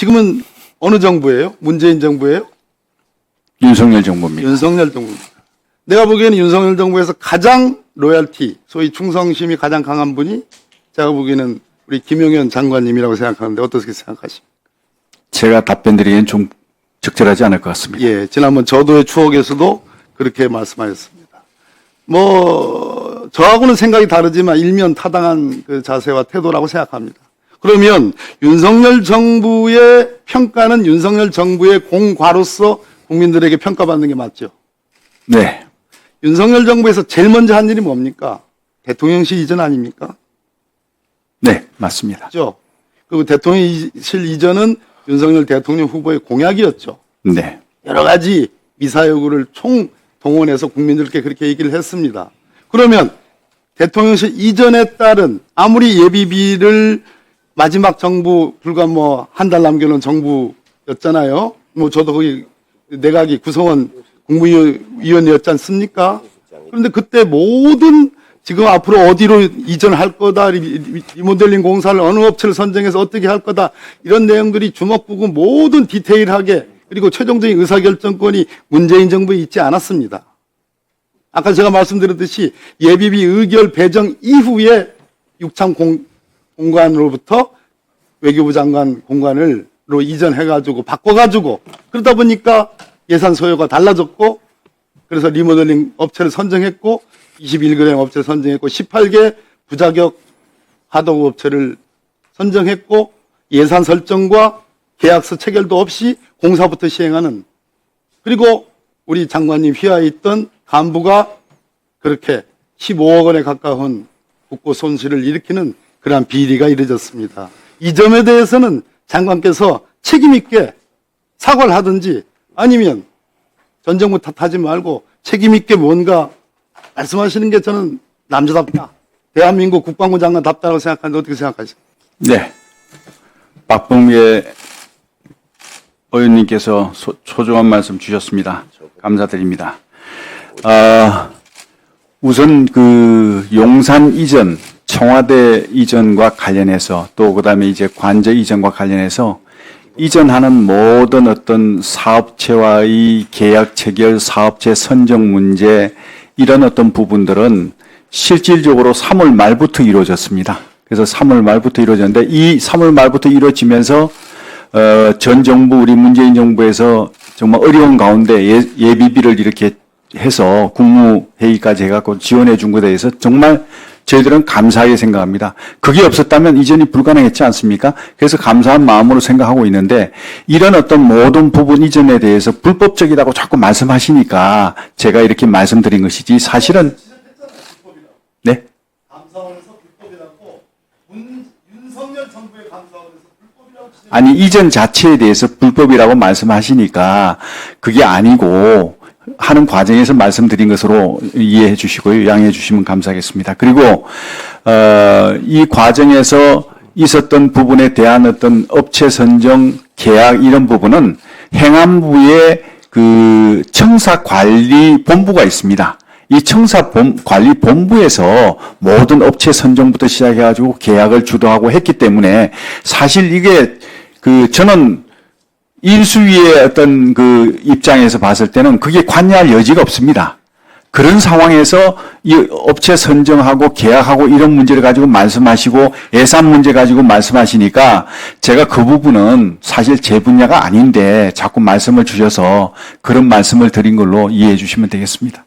지금은 어느 정부예요? 문재인 정부예요? 윤석열 정부입니다. 윤석열 정부입니다. 내가 보기에는 윤석열 정부에서 가장 로얄티, 소위 충성심이 가장 강한 분이 제가 보기에는 우리 김용현 장관님이라고 생각하는데 어떻게 생각하십니까? 제가 답변 드리기엔 좀 적절하지 않을 것 같습니다. 예, 지난번 저도의 추억에서도 그렇게 말씀하셨습니다. 뭐 저하고는 생각이 다르지만 일면 타당한 그 자세와 태도라고 생각합니다. 그러면 윤석열 정부의 평가는 윤석열 정부의 공과로서 국민들에게 평가받는 게 맞죠? 네. 윤석열 정부에서 제일 먼저 한 일이 뭡니까? 대통령실 이전 아닙니까? 네, 맞습니다. 그죠? 그리고 대통령실 이전은 윤석열 대통령 후보의 공약이었죠. 네. 여러 가지 미사여구를 총동원해서 국민들께 그렇게 얘기를 했습니다. 그러면 대통령실 이전에 따른 아무리 예비비를 마지막 정부 불과 뭐 한 달 남겨놓은 정부였잖아요. 뭐 저도 거기 내각이 구성원 국무위원이었지 않습니까? 그런데 그때 모든 지금 앞으로 어디로 이전할 거다, 리모델링 공사를 어느 업체를 선정해서 어떻게 할 거다, 이런 내용들이 주먹구구 모든 디테일하게 그리고 최종적인 의사결정권이 문재인 정부에 있지 않았습니다. 아까 제가 말씀드렸듯이 예비비 의결 배정 이후에 육창 공관으로부터 외교부 장관 공관으로 이전해가지고 바꿔가지고 그러다 보니까 예산 소요가 달라졌고 그래서 리모델링 업체를 선정했고 21개 업체를 선정했고 18개 부자격 하도급 업체를 선정했고 예산 설정과 계약서 체결도 없이 공사부터 시행하는 그리고 우리 장관님 휘하에 있던 간부가 그렇게 15억 원에 가까운 국고 손실을 일으키는 그러한 비리가 이루어졌습니다. 이 점에 대해서는 장관께서 책임 있게 사과를 하든지 아니면 전 정부 탓하지 말고 책임 있게 뭔가 말씀하시는 게 저는 남자답다. 대한민국 국방부 장관답다고 생각하는데 어떻게 생각하십니까? 네. 박범계 의원님께서 소중한 말씀 주셨습니다. 감사드립니다. 우선 그 용산 이전, 청와대 이전과 관련해서 또 그다음에 이제 관저 이전과 관련해서 이전하는 모든 어떤 사업체와의 계약 체결, 사업체 선정 문제 이런 어떤 부분들은 실질적으로 3월 말부터 이루어졌습니다. 그래서 3월 말부터 이루어졌는데 이 3월 말부터 이루어지면서 전 정부 우리 문재인 정부에서 정말 어려운 가운데 예비비를 이렇게 해서 국무회의까지 해갖고 지원해 준 것에 대해서 정말 저희들은 감사하게 생각합니다. 그게 없었다면 이전이 불가능했지 않습니까? 그래서 감사한 마음으로 생각하고 있는데 이런 어떤 모든 부분 이전에 대해서 불법적이라고 자꾸 말씀하시니까 제가 이렇게 말씀드린 것이지 사실은 네? 감사원에서 불법이라고 윤석열 정부의 감사원에서 불법이라고 아니 이전 자체에 대해서 불법이라고 말씀하시니까 그게 아니고 하는 과정에서 말씀드린 것으로 이해해 주시고요. 양해해 주시면 감사하겠습니다. 그리고 이 과정에서 있었던 부분에 대한 어떤 업체 선정, 계약 이런 부분은 행안부의 그 청사관리본부가 있습니다. 이 청사관리본부에서 모든 업체 선정부터 시작해가지고 계약을 주도하고 했기 때문에 사실 이게 그 저는 인수위의 어떤 그 입장에서 봤을 때는 그게 관여할 여지가 없습니다. 그런 상황에서 이 업체 선정하고 계약하고 이런 문제를 가지고 말씀하시고 예산 문제 가지고 말씀하시니까 제가 그 부분은 사실 제 분야가 아닌데 자꾸 말씀을 주셔서 그런 말씀을 드린 걸로 이해해 주시면 되겠습니다.